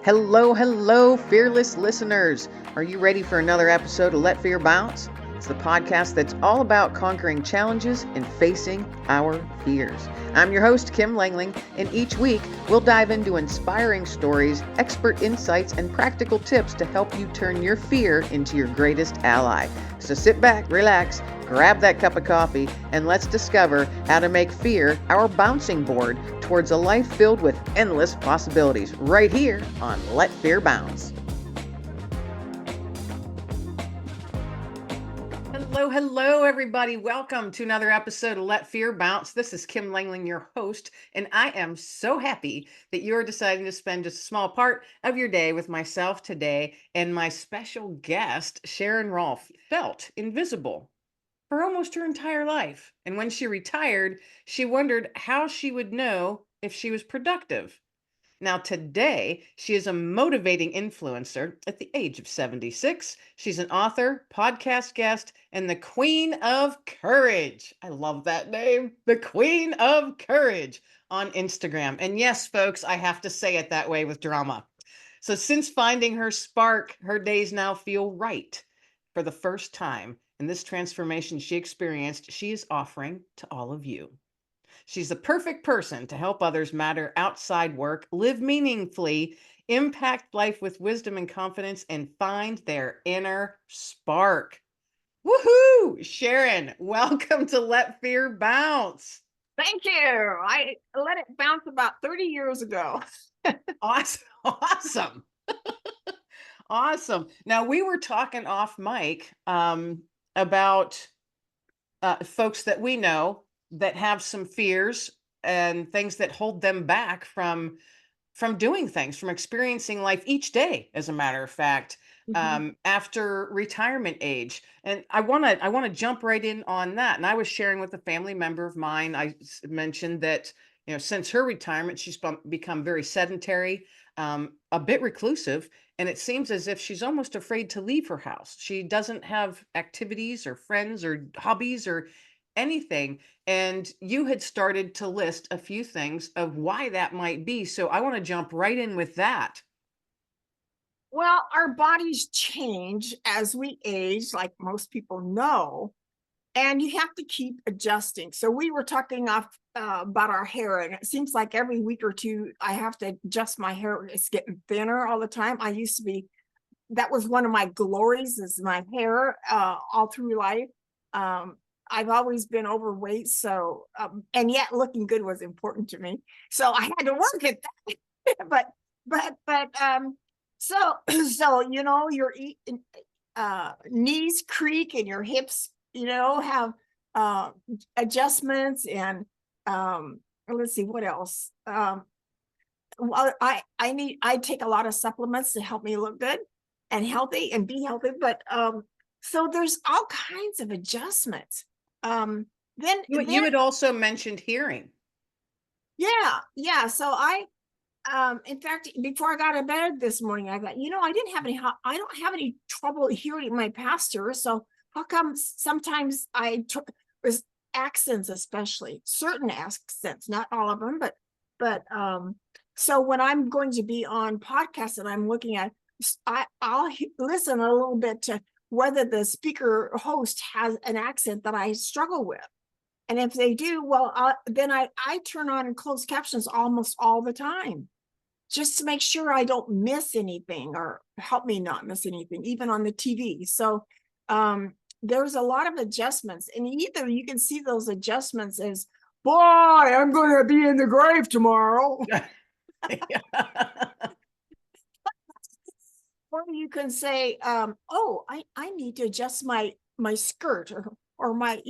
Hello, hello, fearless listeners. Are you ready for another episode of Let Fear Bounce? It's the podcast that's all about conquering challenges and facing our fears. I'm your host, Kim Langling, and each week we'll dive into inspiring stories, expert insights, and practical tips to help you turn your fear into your greatest ally. So sit back, relax, grab that cup of coffee, and let's discover how to make fear our bouncing board towards a life filled with endless possibilities right here on Let Fear Bounce. Hello, everybody. Welcome to another episode of Let Fear Bounce. This is Kim Langling, your host, and I am so happy that you're deciding to spend just a small part of your day with myself today and my special guest, Sharon Rolph. Felt invisible for almost her entire life. And when she retired, she wondered how she would know if she was productive. Now, today, she is a motivating influencer at the age of 76. She's an author, podcast guest, and the Queen of Courage. I love that name, the Queen of Courage on Instagram. And yes, folks, I have to say it that way with drama. So since finding her spark, her days now feel right for the first time. And this transformation she experienced, she is offering to all of you. She's the perfect person to help others matter outside work, live meaningfully, impact life with wisdom and confidence, and find their inner spark. Woohoo! Sharon, welcome to Let Fear Bounce. Thank you. I let it bounce about 30 years ago. Awesome. Awesome. Now, we were talking off mic about folks that we know that have some fears and things that hold them back from doing things, from experiencing life each day, as a matter of fact, after retirement age. And I want to jump right in on that. And I was sharing with a family member of mine. I mentioned that, since her retirement, she's become very sedentary, a bit reclusive, and it seems as if she's almost afraid to leave her house. She doesn't have activities or friends or hobbies or anything. And you had started to list a few things of why that might be. So I want to jump right in with that. Well, our bodies change as we age, like most people know, and you have to keep adjusting. So we were talking about our hair, and it seems like every week or two, I have to adjust my hair. It's getting thinner all the time. I used to be, that was one of my glories, is my hair all through life. I've always been overweight, so and yet looking good was important to me. So I had to work at that. So your knees creak and your hips, have adjustments, and let's see what else. Well, I take a lot of supplements to help me look good and healthy and be healthy, but so there's all kinds of adjustments. Then You had also mentioned hearing. yeah. So in fact, before I got in bed this morning, I thought, I don't have any trouble hearing my pastor. So how come sometimes was accents, especially certain accents, not all of them, but so when I'm going to be on podcasts and I'm looking at, I'll listen a little bit to whether the speaker host has an accent that I struggle with. And if they do, well, then I turn on closed captions almost all the time, just to make sure I don't miss anything or help me not miss anything, even on the TV. So there's a lot of adjustments, and either you can see those adjustments as, boy, I'm going to be in the grave tomorrow. Or you can say, oh, I need to adjust my skirt, or my,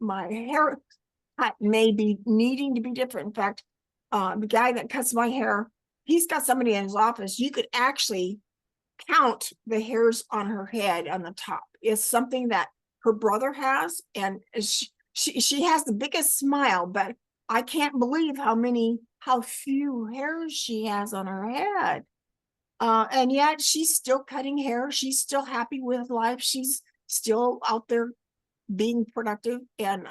my hair cut may be needing to be different. In fact, the guy that cuts my hair, he's got somebody in his office. You could actually count the hairs on her head on the top. It's something that her brother has, and she has the biggest smile, but I can't believe how few hairs she has on her head. And yet she's still cutting hair. She's still happy with life. She's still out there being productive. And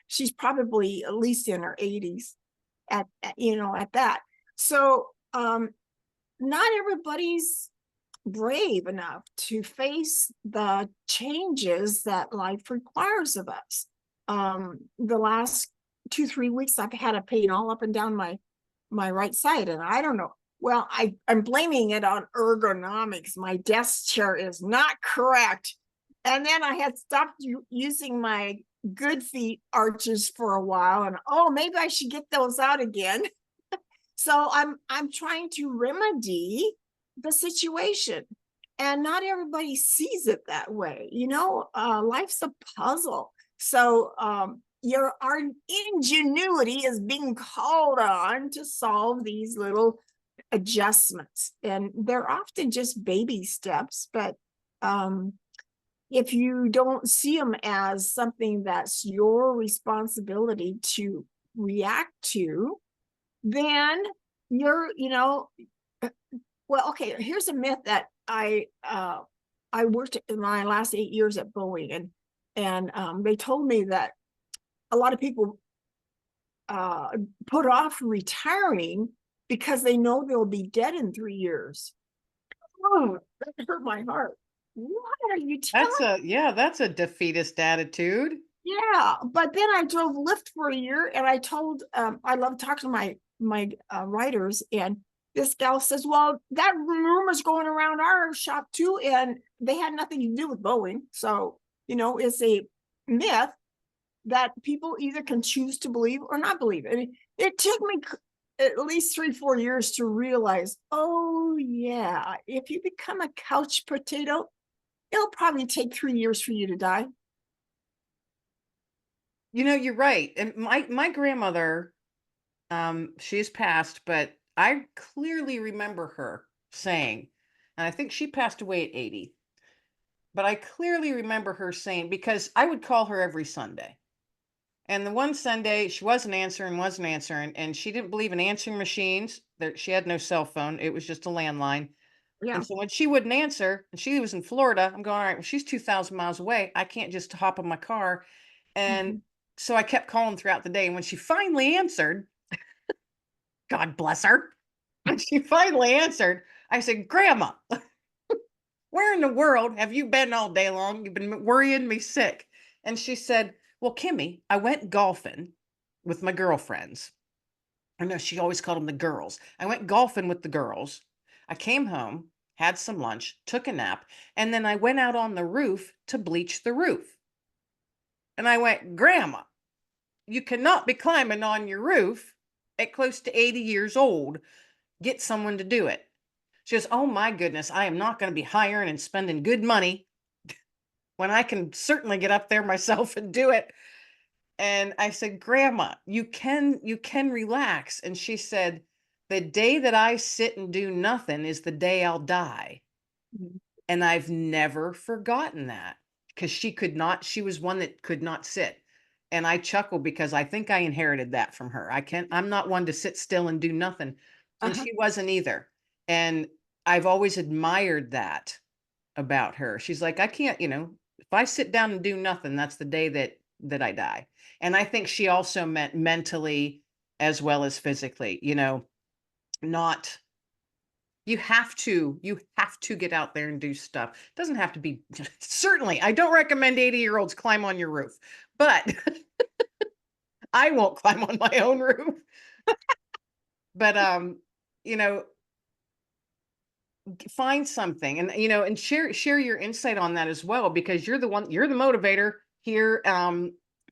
she's probably at least in her 80s at that. So not everybody's brave enough to face the changes that life requires of us. The last 2, 3 weeks, I've had a pain all up and down my right side, and I don't know. Well, I'm blaming it on ergonomics. My desk chair is not correct, and then I had stopped using my good feet arches for a while, and oh, maybe I should get those out again. So I'm trying to remedy the situation. And not everybody sees it that way. Life's a puzzle. So our ingenuity is being called on to solve these little adjustments. And they're often just baby steps, but if you don't see them as something that's your responsibility to react to, then you're, well, okay, here's a myth that I worked in my last 8 years at Boeing, and they told me that a lot of people put off retiring because they know they'll be dead in 3 years. Oh, that hurt my heart. What are you telling? That's a defeatist attitude. Yeah, but then I drove Lyft for a year, and I love talking to my writers, and this gal says, "Well, that rumor's going around our shop too, and they had nothing to do with Boeing." So it's a myth that people either can choose to believe or not believe. And it took me at least 3, 4 years to realize, oh yeah, if you become a couch potato, it'll probably take 3 years for you to die. You're right. And my grandmother, she's passed, but I clearly remember her saying, and I think she passed away at 80, but I clearly remember her saying, because I would call her every Sunday. And the one Sunday she wasn't answering, and she didn't believe in answering machines. She had no cell phone. It was just a landline. Yeah. And so when she wouldn't answer, and she was in Florida, I'm going, all right, well, she's 2,000 miles away. I can't just hop in my car. And Mhm. so I kept calling throughout the day. And when she finally answered, God bless her, when she finally answered, I said, Grandma, where in the world have you been all day long? You've been worrying me sick. And she said, well, Kimmy, I went golfing with my girlfriends. I know she always called them the girls. I went golfing with the girls. I came home, had some lunch, took a nap, and then I went out on the roof to bleach the roof. And I went, Grandma, you cannot be climbing on your roof at close to 80 years old. Get someone to do it. She goes, oh my goodness, I am not going to be hiring and spending good money when I can certainly get up there myself and do it. And I said, Grandma, you can relax. And she said, the day that I sit and do nothing is the day I'll die. Mhm. And I've never forgotten that, because she was one that could not sit. And I chuckled because I think I inherited that from her. I'm not one to sit still and do nothing. And Uh-huh. she wasn't either. And I've always admired that about her. She's like, I can't, if I sit down and do nothing, that's the day that I die. And I think she also meant mentally as well as physically, not you have to get out there and do stuff. It doesn't have to be certainly. I don't recommend 80-year-olds climb on your roof, but I won't climb on my own roof. But you know, find something, and share your insight on that as well, because you're the motivator here,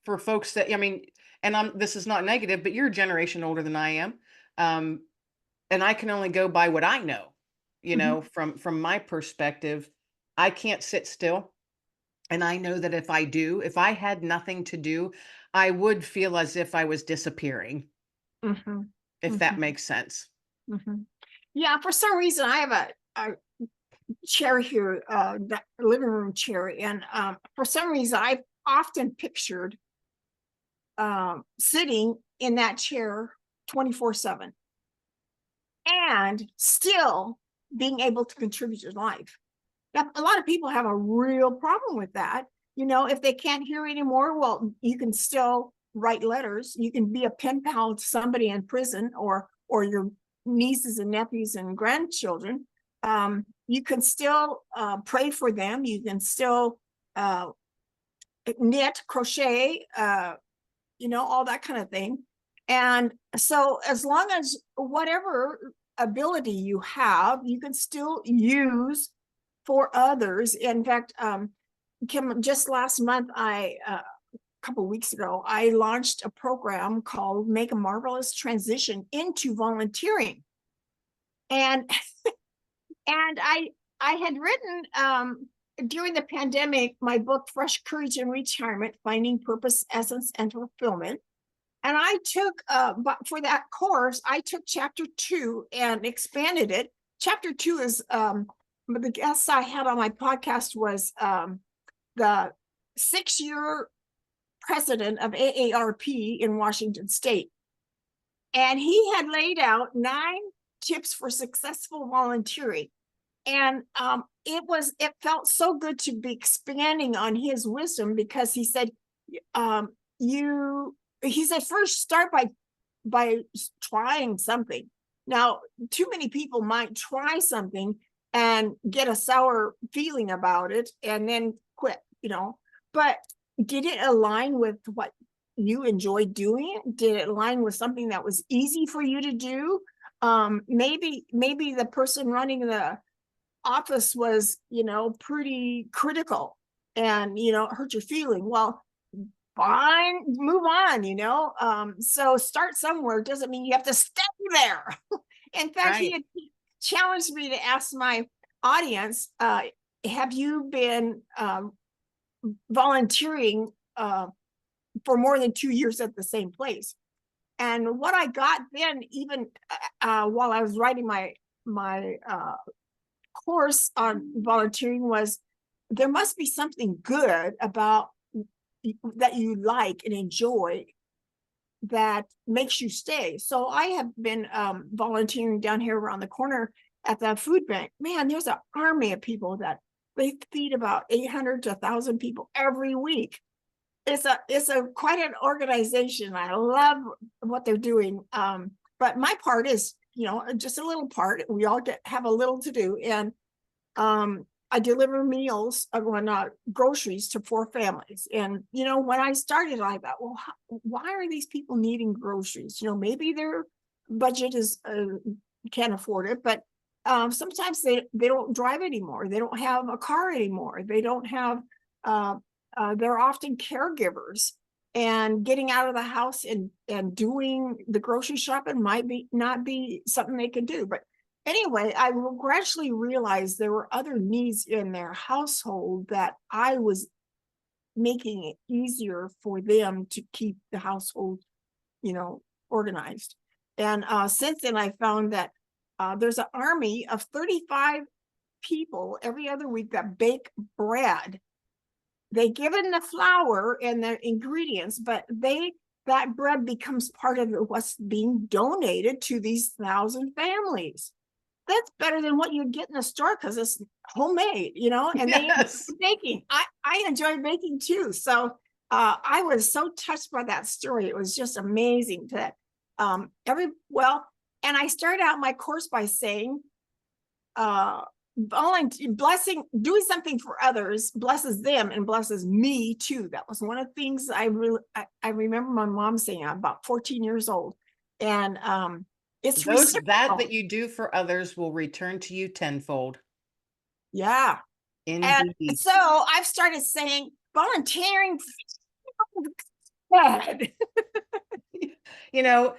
for folks that, I mean, and this is not negative, but you're a generation older than I am. um and I can only go by what I know, Mhm. from my perspective. I can't sit still, and I know that if I had nothing to do, I would feel as if I was disappearing, Mhm. if that Mhm. makes sense. Mhm. Yeah, for some reason, I have a chair here, that living room chair, and for some reason, I've often pictured sitting in that chair 24/7 and still being able to contribute to life. Now, a lot of people have a real problem with that. If they can't hear anymore, well, you can still write letters. You can be a pen pal to somebody in prison, or your nieces and nephews and grandchildren, you can still pray for them. You can still knit, crochet, all that kind of thing. And so as long as whatever ability you have, you can still use for others. In fact, Kim, just last month, a couple of weeks ago, I launched a program called Make a Marvelous Transition into Volunteering. And I had written during the pandemic my book Fresh Courage in Retirement: Finding Purpose, Essence, and Fulfillment. And I took, but for that course, I took chapter 2 and expanded it. Chapter 2 is, the guests I had on my podcast was the 6-year president of AARP in Washington State. And he had laid out 9 tips for successful volunteering. And it felt so good to be expanding on his wisdom, because he said, first start by trying something. Now, too many people might try something and get a sour feeling about it and then quit, but did it align with what you enjoyed doing? Did it align with something that was easy for you to do? Maybe the person running the office was, pretty critical and, hurt your feeling. Well, fine, move on. So start somewhere. Doesn't mean you have to stay there. In fact, he Right. had challenged me to ask my audience, have you been volunteering for more than 2 years at the same place? And what I got then, even while I was writing my course on volunteering, was there must be something good about that you like and enjoy that makes you stay. So I have been volunteering down here around the corner at the food bank. Man, there's an army of people that they feed about 800 to 1,000 people every week. It's a quite an organization. I love what they're doing. But my part is, just a little part. We all have a little to do. And I deliver meals, groceries to 4 families. And, when I started, I thought, well, why are these people needing groceries? Maybe their budget is can't afford it, but sometimes they don't drive anymore. They don't have a car anymore. They don't have, they're often caregivers, and getting out of the house and doing the grocery shopping might not be something they could do. But anyway, I gradually realized there were other needs in their household that I was making it easier for them to keep the household, organized. And since then, I found that there's an army of 35 people every other week that bake bread. They give in the flour and the ingredients, but that bread becomes part of what's being donated to these 1,000 families. That's better than what you'd get in the store, because it's homemade, and they enjoy Yes. baking. I enjoy baking too. So I was so touched by that story. It was just amazing that and I started out my course by saying, doing something for others blesses them and blesses me too. That was one of the things I remember my mom saying. I'm about 14 years old, and it's That reciprocal. you do for others will return to you tenfold. Yeah. And Indeed. so I've started saying volunteering. Good. You know,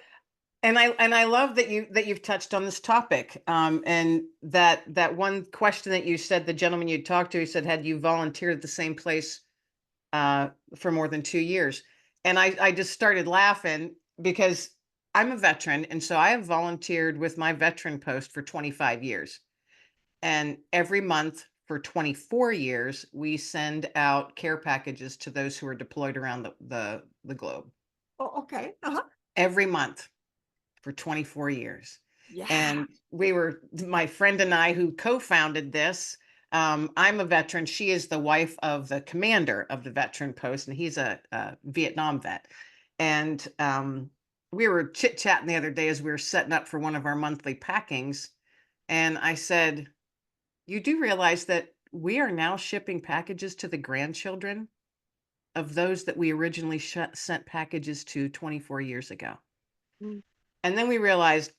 and I love that you've touched on this topic. And that one question that you said, the gentleman you talked to, he said, had you volunteered at the same place for more than 2 years? And I just started laughing, because I'm a veteran, and so I have volunteered with my veteran post for 25 years. And every month for 24 years, we send out care packages to those who are deployed around the globe. Oh, okay. Uh-huh. Every month for 24 years. Yeah. And my friend and I, who co-founded this, I'm a veteran. She is the wife of the commander of the veteran post, and he's a Vietnam vet. And we were chit-chatting the other day as we were setting up for one of our monthly packings, and I said, "You do realize that we are now shipping packages to the grandchildren of those that we originally sent packages to 24 years ago." Mm. And then we realized,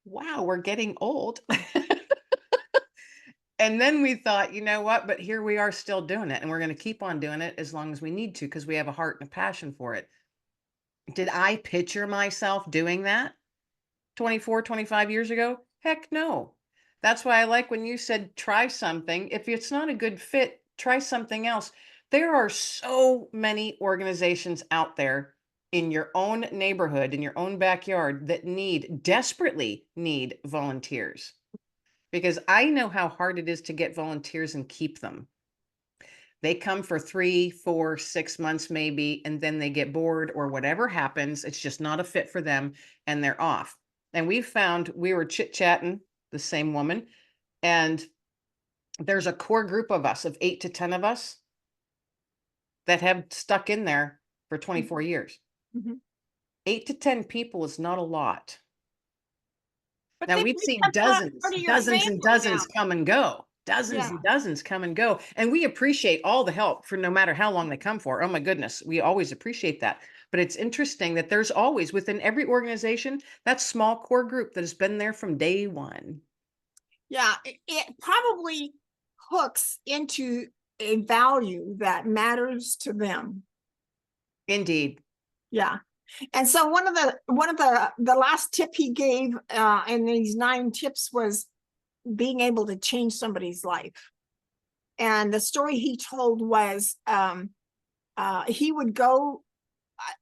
wow, we're getting old. And then we thought, you know what? But here we are still doing it. And we're going to keep on doing it as long as we need to because we have a heart and a passion for it. Did I picture myself doing that 24, 25 years ago? Heck no. That's why I like when you said try something. If it's not a good fit, try something else. There are so many organizations out there in your own neighborhood, in your own backyard that desperately need volunteers because I know how hard it is to get volunteers and keep them. They come for 3, 4, 6 months maybe, and then they get bored or whatever happens. It's just not a fit for them and they're off. And we found we were chit-chatting, the same woman, and there's a core group of us of 8 to 10 of us that have stuck in there for Mhm. 24 years. Mhm. 8 to 10 people is not a lot. But Now they've we've seen become part dozens, of your dozens and family now. dozens come and go. Dozens Yeah. and dozens come and go. And we appreciate all the help for no matter how long they come for. Oh my goodness, we always appreciate that. But it's interesting that there's always within every organization that small core group that has been there from day one. Yeah. It probably hooks into a value that matters to them. Indeed. Yeah. And so one of the last tip he gave in these 9 tips was being able to change somebody's life. And the story he told was he would go.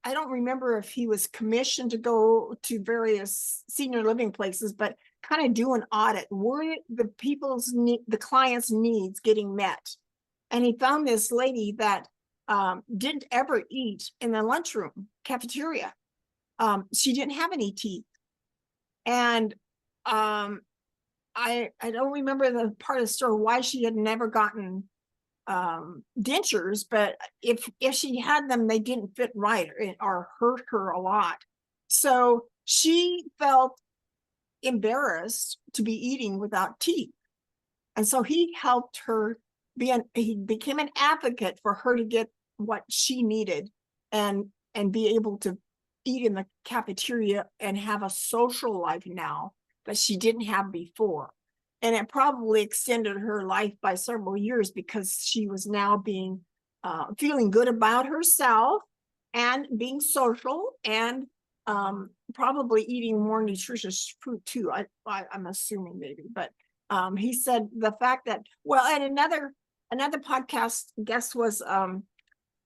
I don't remember if he was commissioned to go to various senior living places, but kind of do an audit. Were the client's needs getting met? And he found this lady that didn't ever eat in the lunchroom cafeteria. She didn't have any teeth, and um, I don't remember the part of the story why she had never gotten dentures, but if she had them, they didn't fit right or hurt her a lot. So she felt embarrassed to be eating without teeth. And so he helped her he became an advocate for her to get what she needed and be able to eat in the cafeteria and have a social life now that she didn't have before. And it probably extended her life by several years because she was now being feeling good about herself and being social and probably eating more nutritious food too. I'm assuming maybe, but he said the fact that and another podcast guest was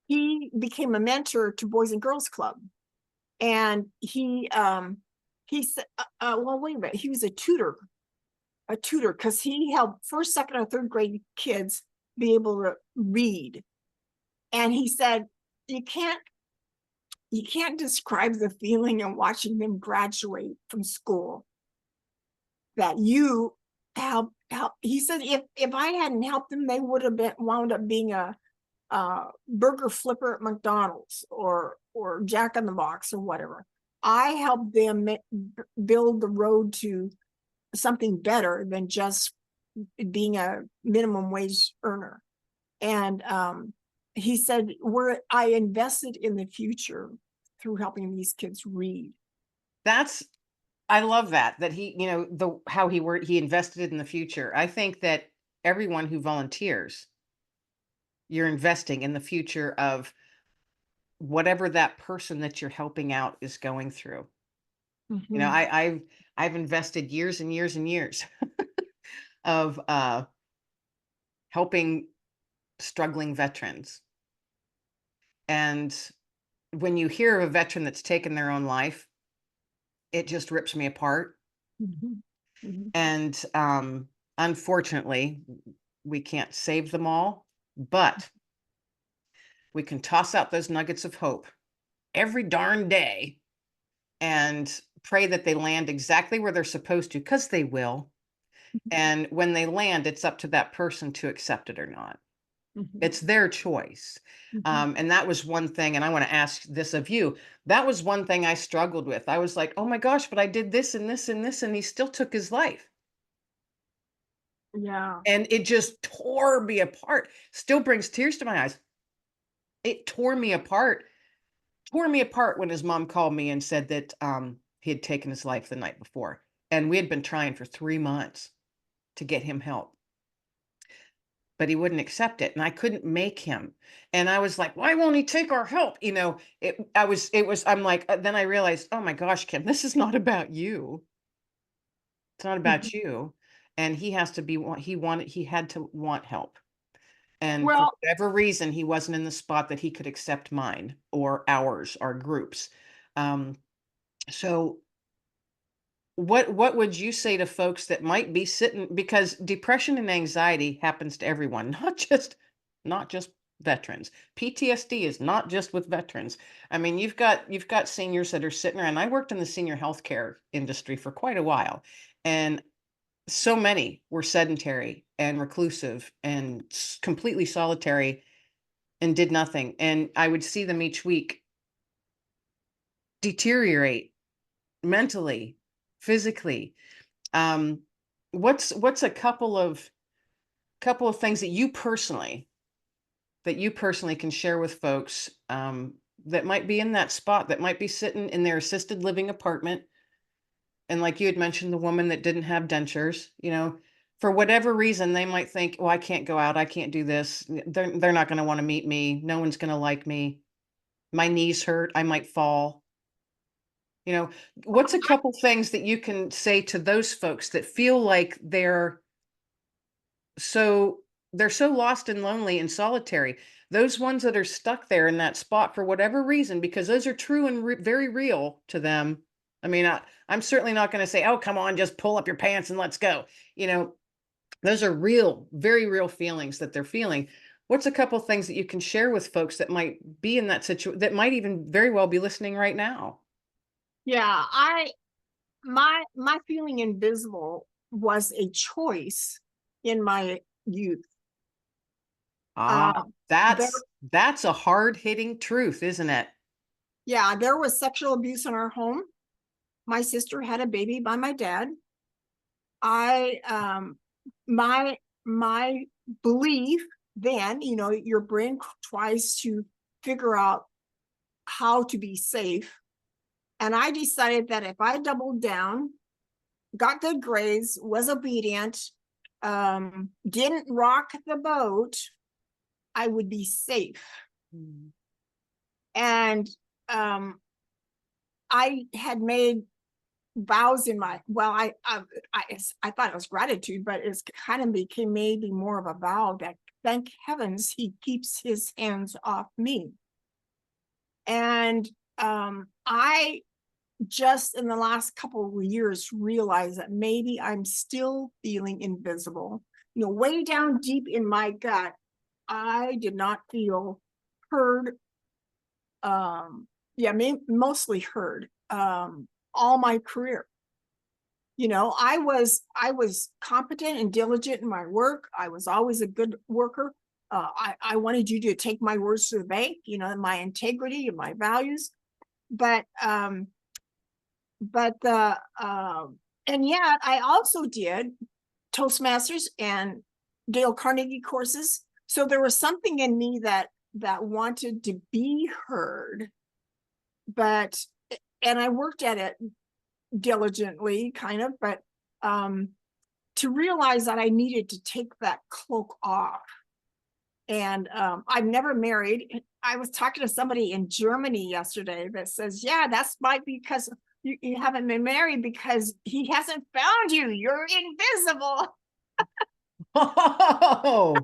he became a mentor to Boys and Girls Club, and he said well, wait a minute, he was a tutor because he helped first, second, or third grade kids be able to read. And he said you can't describe the feeling of watching them graduate from school that you help. He said if I hadn't helped them, they would have wound up being a burger flipper at McDonald's or Jack in the Box or whatever. I helped them build the road to something better than just being a minimum wage earner. And he said I invested in the future through helping these kids read. That's I love that he, the how he invested in the future. I think that everyone who volunteers, you're investing in the future of whatever that person that you're helping out is going through. You know, Mhm. I've invested years and years and years of helping struggling veterans. And when you hear of a veteran that's taken their own life, it just rips me apart. Mhm. Mhm. And unfortunately, we can't save them all, but we can toss out those nuggets of hope every darn day and pray that they land exactly where they're supposed to, because they will. And when they land, it's up to that person to accept it or not. Mhm. It's their choice. Mhm. And that was one thing, and I want to ask this of you. That was one thing I struggled with. I was like, oh my gosh, but I did this and this and this, and he still took his life. Yeah. And it just tore me apart. Still brings tears to my eyes. It tore me apart when his mom called me and said that he had taken his life the night before. And we had been trying for 3 months to get him help, but he wouldn't accept it. And I couldn't make him. And I was like, why won't he take our help? I'm like, then I realized, oh my gosh, Kim, this is not about you. It's not Mhm. about you. And he has to be, he had to want help. And for Well, whatever reason, he wasn't in the spot that he could accept mine or ours, our groups. Um, so what would you say to folks that might be sitting, because depression and anxiety happens to everyone, not just veterans. PTSD is not just with veterans. I mean, you've got seniors that are sitting around. I worked in the senior healthcare industry for quite a while, and so many were sedentary and reclusive and completely solitary and did nothing. And I would see them each week deteriorate mentally, physically. Um, what's a couple of things that you personally can share with folks that might be in that spot, that might be sitting in their assisted living apartment, and like you had mentioned, the woman that didn't have dentures, for whatever reason, they might think, "Oh, I can't go out. I can't do this. They're not going to want to meet me. No one's going to like me. My knees hurt. I might fall." You know, what's a couple things that you can say to those folks that feel like so they're so lost and lonely and solitary? Those ones that are stuck there in that spot for whatever reason, because those are true and very real to them. I mean, I'm certainly not going to say, "Oh, come on, just pull up your pants and let's go." You know, those are real, very real feelings that they're feeling. What's a couple things that you can share with folks that might be in that situation, that might even very well be listening right now? yeah, my feeling invisible was a choice in my youth. Ah, Uh, there, that's a hard-hitting truth, isn't it? yeah, there was sexual abuse in our home. My sister had a baby by my dad. I, my, my belief then, your brain tries to figure out how to be safe. And I decided that if I doubled down, got good grades, was obedient, didn't rock the boat, I would be safe. Mm. And I had made vows in my I thought it was gratitude, but it's kind of became maybe more of a vow that thank heavens he keeps his hands off me. And I just in the last couple of years realized that maybe I'm still feeling invisible. Way down deep in my gut, I did not feel heard. Yeah, mostly heard. All my career. I was competent and diligent in my work. I was always a good worker. I wanted you to take my words to the bank, my integrity and my values. But but the and yet I also did Toastmasters and Dale Carnegie courses. So there was something in me that wanted to be heard, but and I worked at it diligently, kind of, but to realize that I needed to take that cloak off. And I've never married. I was talking to somebody in Germany yesterday that says, yeah, that's might be because you haven't been married because he hasn't found you. You're invisible. Oh,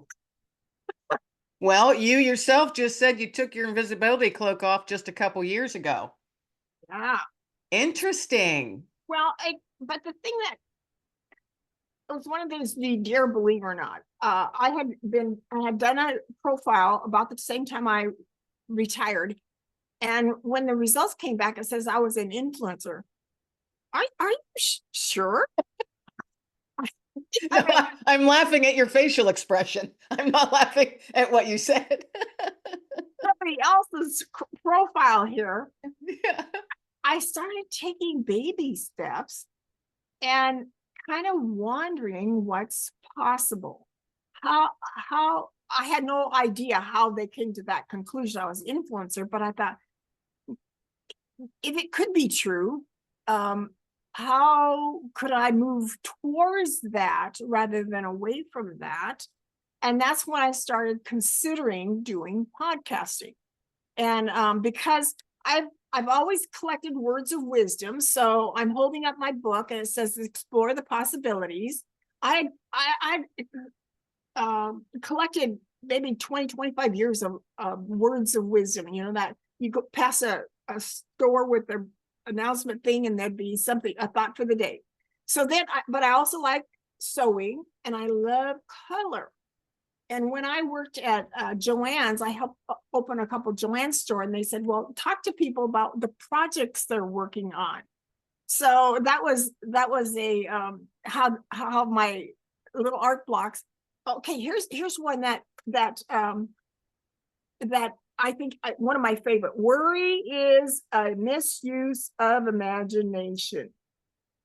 well, you yourself just said you took your invisibility cloak off just a couple years ago. Yeah. Interesting. Well, but the thing that it was one of those, the dear believe or not, I had done a profile about the same time I retired. And when the results came back, it says I was an influencer. Are you sure? I No, mean, I'm laughing at your facial expression. I'm not laughing at what you said. somebody else's profile here. Yeah. I started taking baby steps and kind of wondering what's possible. How I had no idea how they came to that conclusion. I was influencer, but I thought if it could be true, um, how could I move towards that rather than away from that? And that's when I started considering doing podcasting. And because I've always collected words of wisdom, so I'm holding up my book and it says explore the possibilities. I collected maybe 20, 25 years of words of wisdom, that you go past a store with the announcement thing and there'd be something, a thought for the day. So then, but I also like sewing and I love color. And when I worked at Joann's, I helped open a couple Joann's store, and they said, "Well, talk to people about the projects they're working on." So that was a how my little art blocks. Okay, here's one that I think one of my favorite. Worry is a misuse of imagination.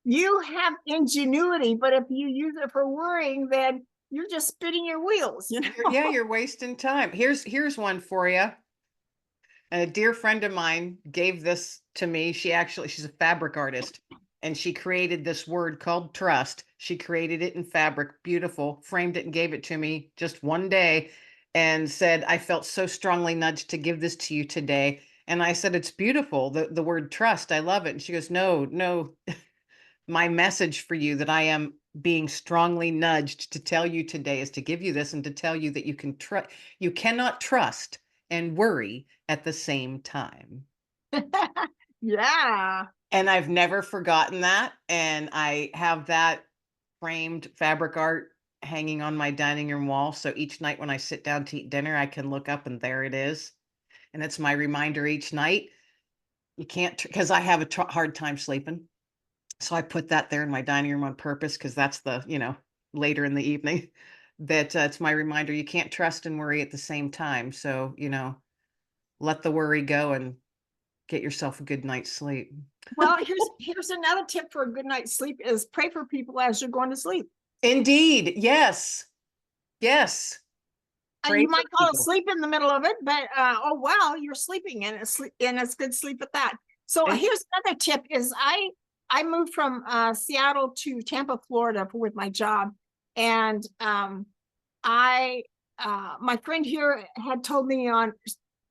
You have ingenuity, but if you use it for worrying, then you're just spinning your wheels, Yeah, you're wasting time. Here's one for you. A dear friend of mine gave this to me. She's a fabric artist, and she created this word called trust. She created it in fabric, beautiful, framed it and gave it to me just one day and said, I felt so strongly nudged to give this to you today. And I said, it's beautiful. The word trust, I love it. And she goes, no, no, my message for you that I am being strongly nudged to tell you today is to give you this and to tell you that you cannot trust and worry at the same time. Yeah. And I've never forgotten that. And I have that framed fabric art hanging on my dining room wall. So each night when I sit down to eat dinner, I can look up and there it is. And it's my reminder each night. You can't, because I have a hard time sleeping. So I put that there in my dining room on purpose because that's later in the evening that it's my reminder you can't trust and worry at the same time. So, let the worry go and get yourself a good night's sleep. Well, here's another tip for a good night's sleep is pray for people as you're going to sleep. Indeed. Yes. Yes. And Pray you for might fall people. asleep in the middle of it, but oh wow, you're sleeping and it's good sleep at that. So And here's another tip is I moved from Seattle to Tampa, Florida with my job. And I my friend here had told me on,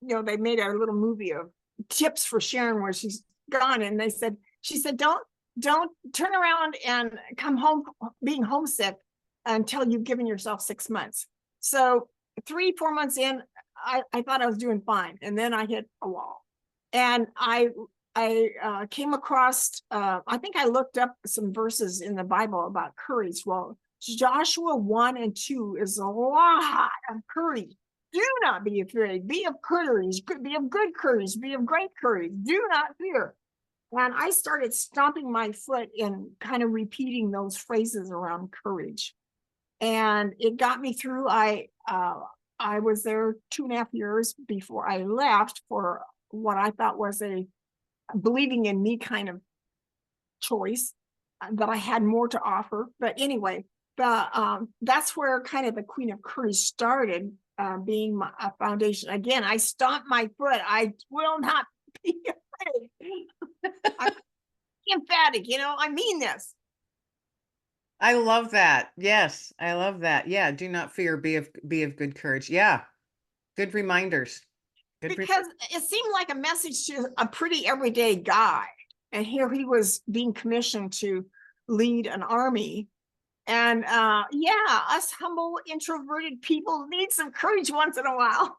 they made a little movie of tips for Sharon where she's gone, and she said don't turn around and come home being homesick until you've given yourself 6 months. So 3, 4 months in, I thought I was doing fine, and then I hit a wall. And I came across I think I looked up some verses in the Bible about courage. Well, Joshua 1 and 2 is a lot of courage. Do not be afraid. Be of courage. Be of good courage. Be of great courage. Do not fear. And I started stomping my foot and kind of repeating those phrases around courage. And it got me through. I was there 2.5 years before I left for what I thought was a believing in me kind of choice, that I had more to offer. But anyway, that's where kind of the Queen of Courage started, being a foundation. Again, I stomped my foot. I will not be afraid. I'm emphatic, I mean this. I love that. Yes, I love that. Yeah, do not fear, be of good courage. Yeah. Good reminders. Good Because it seemed like a message to a pretty everyday guy. And here he was being commissioned to lead an army. And yeah, us humble, introverted people need some courage once in a while.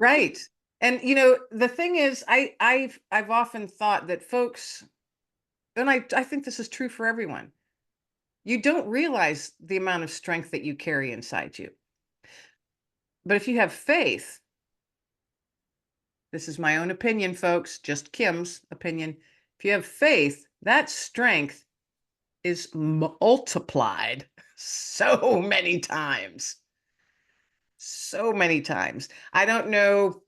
Right. And the thing is, I've often thought that folks, and I think this is true for everyone, you don't realize the amount of strength that you carry inside you. But if you have faith, this is my own opinion, folks, just Kim's opinion. If you have faith, that strength is multiplied. so many times. So many times. I don't know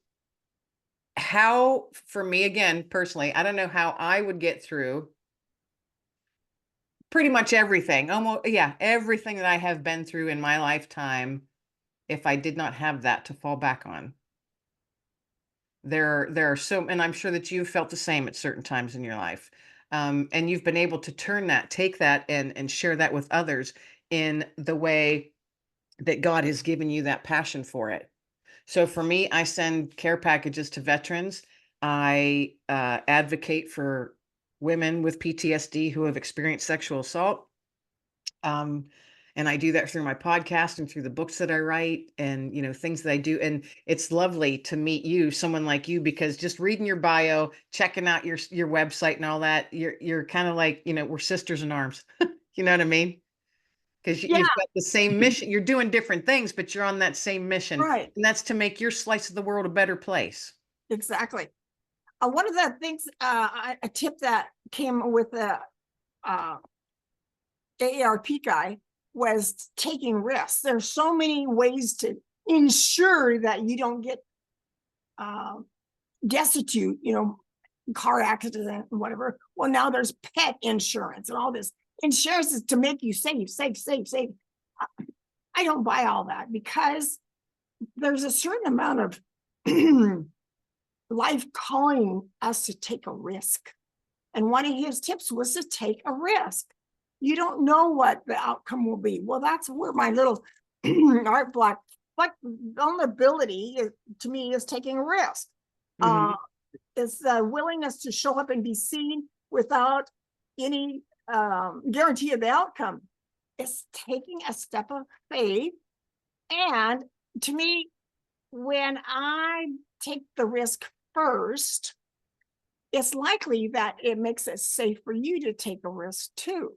how, for me, again, personally, I don't know how I would get through pretty much everything. Almost, yeah, everything that I have been through in my lifetime if I did not have that to fall back on. There are so, and I'm sure that you've felt the same at certain times in your life. And you've been able to turn that, take that, and share that with others in the way that God has given you that passion for it. So for me, I send care packages to veterans. I advocate for women with PTSD who have experienced sexual assault. Um, and I do that through my podcast and through the books that I write and, things that I do. And it's lovely to meet you, someone like you, because just reading your bio, checking out your website and all that, you're kind of like, we're sisters in arms. You know what I mean? Because Yeah, you've got the same mission. You're doing different things, but you're on that same mission. right. And that's to make your slice of the world a better place. Exactly. One of the things, a tip that came with the uh, AARP guy was taking risks. There's so many ways to ensure that you don't get uh, destitute, car accident and whatever. Well, now there's pet insurance and all this. Insurance is to make you safe, safe, safe, safe. I don't buy all that because there's a certain amount of life calling us to take a risk. And one of his tips was to take a risk. You don't know what the outcome will be. Well, that's where my little art block, like vulnerability to me is taking a risk. Mhm. It's the willingness to show up and be seen without any guarantee of the outcome. It's taking a step of faith. And to me, when I take the risk first, it's likely that it makes it safe for you to take a risk too.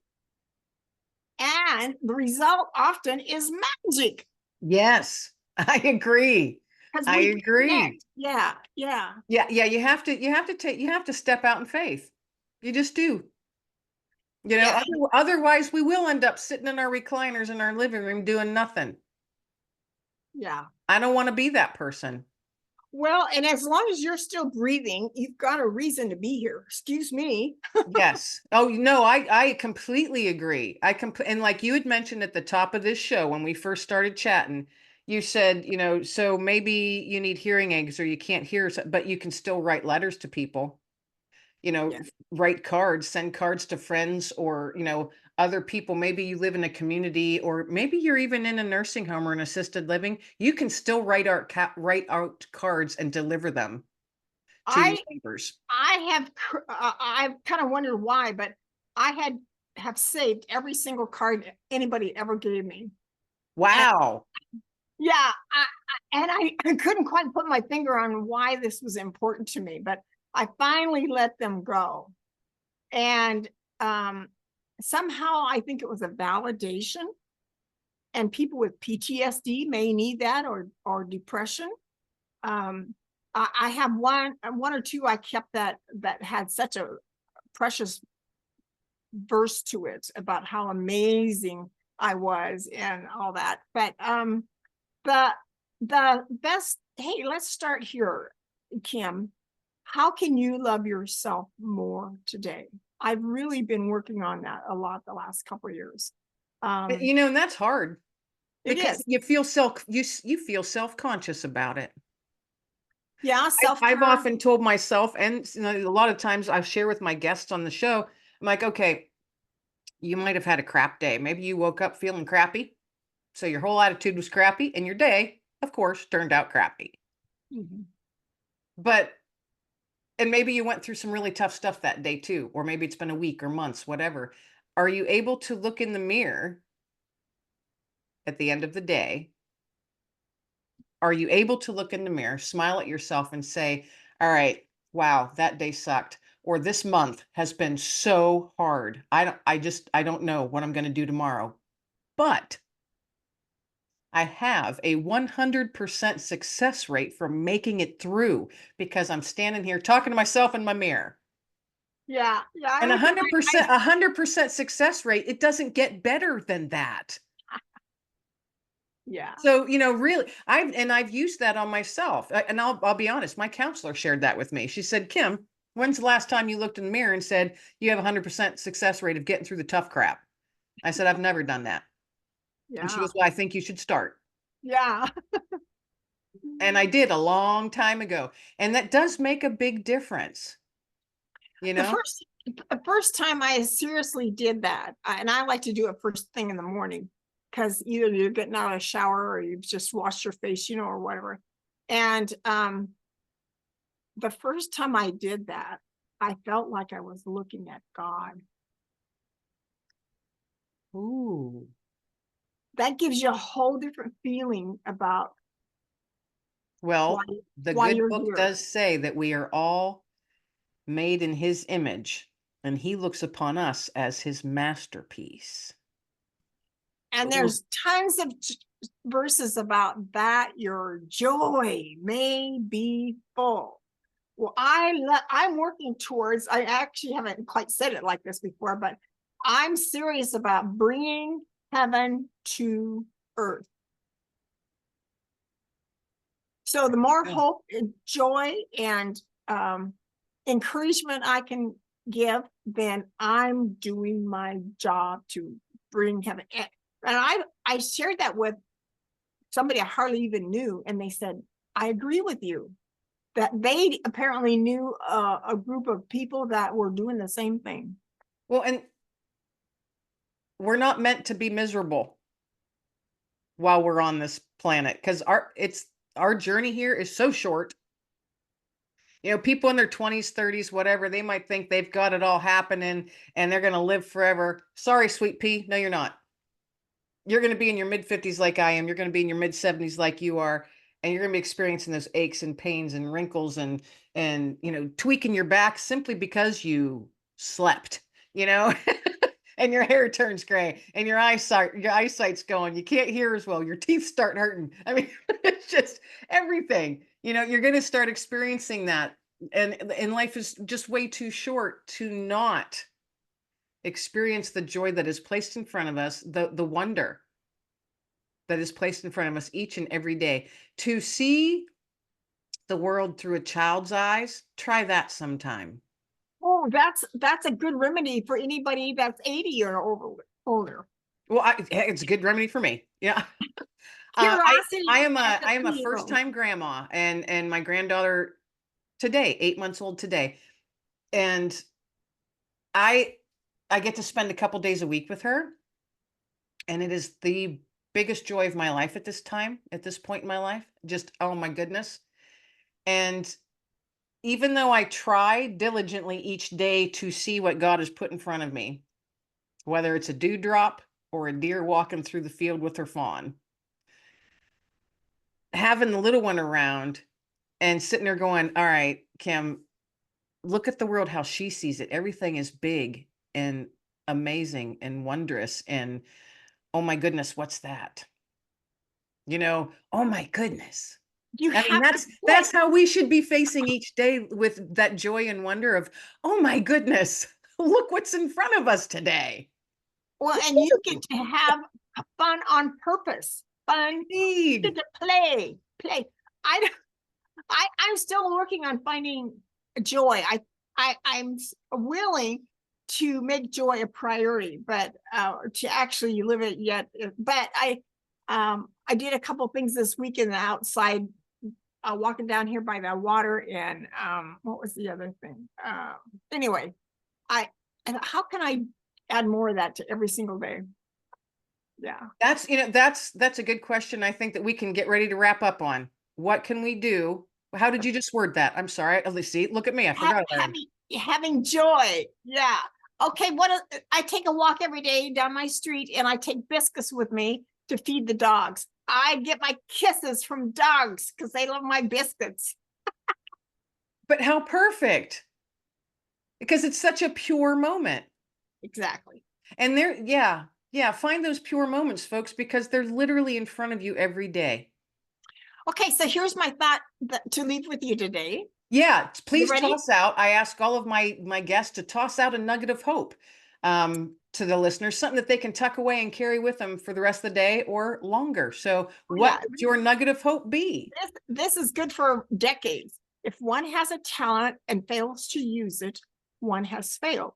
And the result often is magic Yes, I agree. because I we agree. connect. Yeah, yeah, Yeah, yeah, you have to step out in faith. You just do. yeah, Otherwise we will end up sitting in our recliners in our living room doing nothing. yeah. I don't want to be that person. Well, and as long as you're still breathing, you've got a reason to be here. Excuse me. Yes. Oh, no, I completely agree. And like you had mentioned at the top of this show when we first started chatting, you said, so maybe you need hearing aids or you can't hear, but you can still write letters to people. Yeah. Write cards, send cards to friends or, other people. Maybe you live in a community or maybe you're even in a nursing home or an assisted living. You can still write out cards and deliver them to your I neighbors. I've kind of wondered why, but I have saved every single card anybody ever gave me. And Wow. yeah, I couldn't quite put my finger on why this was important to me, but I finally let them go. And somehow I think it was a validation. And people with PTSD may need that or depression. Um, I have one or two I kept that had such a precious verse to it about how amazing I was and all that. But the the best, hey, let's start here, Kim. How can you love yourself more today? I've really been working on that a lot the last couple of years. Um, And that's hard it because is. you feel self-conscious about it. Yeah, I've self-care. often told myself, and a lot of times I share with my guests on the show, I'm like, okay, you might have had a crap day. Maybe you woke up feeling crappy. So your whole attitude was crappy, and your day, of course, turned out crappy. Mhm. But, and maybe you went through some really tough stuff that day too, or maybe it's been a week or months, whatever. Are you able to look in the mirror at the end of the day? Are you able to look in the mirror, smile at yourself, and say, all right, wow, that day sucked. Or this month has been so hard. I don't know what I'm going to do tomorrow. But I have a 100% success rate for making it through because I'm standing here talking to myself in my mirror. Yeah, yeah. And I 100% success rate, it doesn't get better than that. Yeah. So, really, I've used that on myself. And I'll be honest, my counselor shared that with me. She said, "Kim, when's the last time you looked in the mirror and said you have a 100% success rate of getting through the tough crap?" I said, "I've never done that." And she Yeah. goes, "Well, I think you should start." Yeah. And I did a long time ago. And that does make a big difference, you The know? first the first time I seriously did that, and I like to do it first thing in the morning, because either you're getting out of the shower or you've just washed your face, or whatever. And the first time I did that, I felt like I was looking at God. Ooh. That gives you a whole different feeling about why Well, the why good you're book here. does say that we are all made in his image, and he looks upon us as his masterpiece. And Ooh. there's tons of verses about that. Your joy may be full. Well, I'm working towards, I actually haven't quite said it like this before, but I'm serious about bringing heaven to earth. So the more Yeah. hope and joy and um, encouragement I can give, then I'm doing my job to bring heaven. And I shared that with somebody I hardly even knew, and they said, "I agree with you." That they apparently knew a group of people that were doing the same thing. Well, and we're not meant to be miserable while we're on this planet because our journey here is so short. People in their 20s, 30s, whatever, they might think they've got it all happening and they're going to live forever. Sorry, sweet pea. No, you're not. You're going to be in your mid 50s like I am. You're going to be in your mid 70s like you are. And you're going to be experiencing those aches and pains and wrinkles and tweaking your back simply because you slept, you know, and your hair turns gray and your eyesight's going. You can't hear as well. Your teeth start hurting. I mean, it's just everything. You're going to start experiencing that. And life is just way too short to not experience the joy that is placed in front of us, the wonder that is placed in front of us each and every day. To see the world through a child's eyes, try that sometime. Oh, that's a good remedy for anybody that's 80 or older. Well, it's a good remedy for me. Yeah. I Curiosity I am at a the I am a first wheel. time grandma, and my granddaughter today, 8 months old today, and I I get to spend a couple days a week with her, and it is the biggest joy of my life at this point in my life. Just, oh my goodness. And even though I try diligently each day to see what God has put in front of me, whether it's a dewdrop or a deer walking through the field with her fawn, having the little one around and sitting there going, all right, Kim, look at the world how she sees it. Everything is big and amazing and wondrous. And oh my goodness, what's that? Oh my goodness. You I mean, have to that's how we should be facing each day with that joy and wonder of, oh my goodness, look what's in front of us today. well, and you get to have fun on purpose. Fun Indeed. to play. I don't- I'm still working on finding joy. I'm willing to make joy a priority, but to actually live it yet. But I did a couple things this week in the outside, walking down here by the water, and what was the other thing? Anyway, I and how can I add more of that to every single day? Yeah. That's a good question. I think that we can get ready to wrap up on. What can we do? How did you just word that? I'm sorry. At least see, look at me. I forgot already. Having joy. Yeah. Okay. I take a walk every day down my street, and I take biscuits with me to feed the dogs. I get my kisses from dogs because they love my biscuits. But how perfect. Because it's such a pure moment. Exactly. And yeah, find those pure moments, folks, because they're literally in front of you every day. Okay. So here's my thought to leave with you today. Yeah, You please ready? toss out. I ask all of my guests to toss out a nugget of hope. to the listeners, something that they can tuck away and carry with them for the rest of the day or longer. So, what Yeah, would your nugget of hope be? this is good for decades. If one has a talent and fails to use it, one has failed.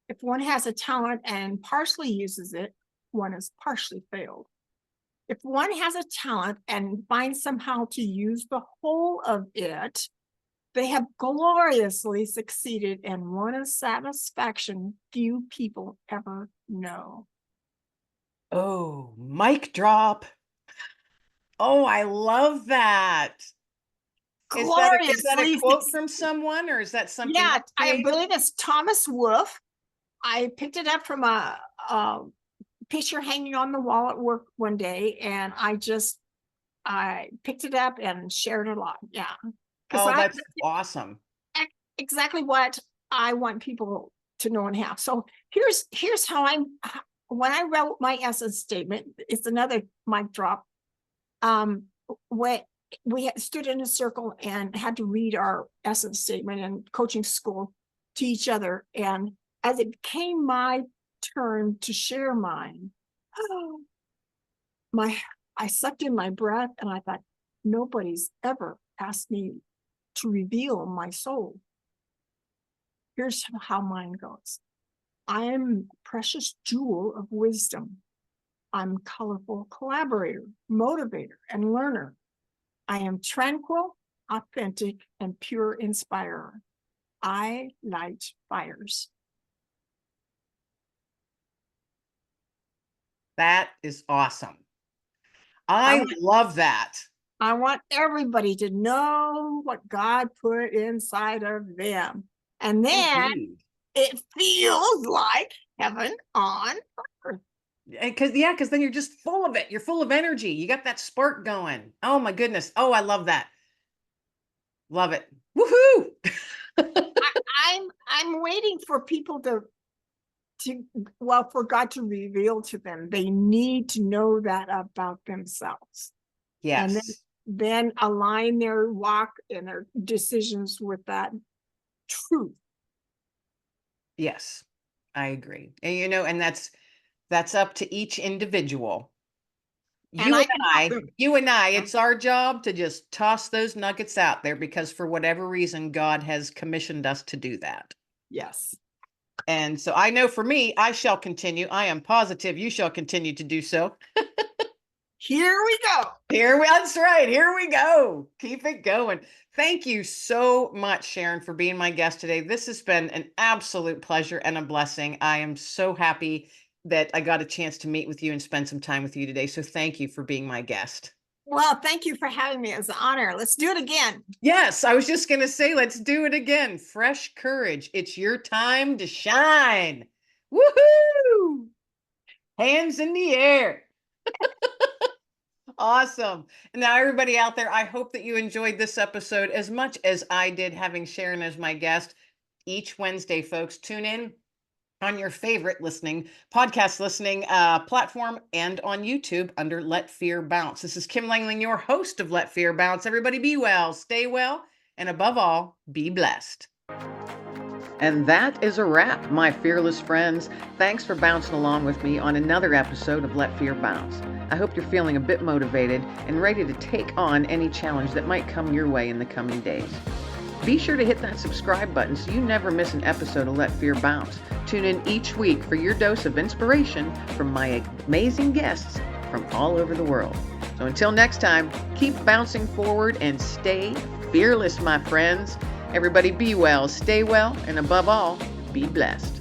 If one has a talent and partially uses it, one has partially failed. If one has a talent and finds somehow to use the whole of it, they have gloriously succeeded and won a satisfaction few people ever know. Oh, mic drop. Oh, I love that. Is that a Gloriously, quote from someone, or is that something yeah, you I created? believe it's Thomas Wolfe. I picked it up from a picture hanging on the wall at work one day, and I picked it up and shared it a lot. Yeah, because Oh, that's awesome. exactly what I want people to know and have. So here's how when I wrote my essence statement. It's another mic drop. When we stood in a circle and had to read our essence statement in coaching school to each other, and as it became my turn to share mine, my I sucked in my breath and I thought, nobody's ever asked me to reveal my soul. Here's how mine goes. I am a precious jewel of wisdom. I'm a colorful collaborator, motivator, and learner. I am tranquil, authentic, and pure inspirer. I light fires. That is awesome. I I want, love that. I want everybody to know what God put inside of them. And then Indeed. it feels like heaven on earth. Because then you're just full of it. You're full of energy. You got that spark going. Oh my goodness. Oh, I love that. Love it. Woohoo! I'm waiting for people to well, for God to reveal to them. They need to know that about themselves. And Yes. then align their walk and their decisions with that truth. Yes. I agree. And that's up to each individual. And I can help them. You and I, it's our job to just toss those nuggets out there because for whatever reason, God has commissioned us to do that. Yes. And so I know for me, I shall continue. I am positive you shall continue to do so. Here we go. That's right. Here we go. Keep it going. Thank you so much, Sharon, for being my guest today. This has been an absolute pleasure and a blessing. I am so happy that I got a chance to meet with you and spend some time with you today. So thank you for being my guest. Well, thank you for having me. It's an honor. Let's do it again. Yes, I was just going to say, let's do it again. Fresh courage. It's your time to shine. Woohoo! Hands in the air. Awesome. Now, everybody out there, I hope that you enjoyed this episode as much as I did having Sharon as my guest. Each Wednesday, folks, tune in on your favorite podcast listening platform and on YouTube under Let Fear Bounce. This is Kim Langling, your host of Let Fear Bounce. Everybody be well, stay well, and above all, be blessed. And that is a wrap, my fearless friends. Thanks for bouncing along with me on another episode of Let Fear Bounce. I hope you're feeling a bit motivated and ready to take on any challenge that might come your way in the coming days. Be sure to hit that subscribe button so you never miss an episode of Let Fear Bounce. Tune in each week for your dose of inspiration from my amazing guests from all over the world. So until next time, keep bouncing forward and stay fearless, my friends. Everybody be well, stay well, and above all, be blessed.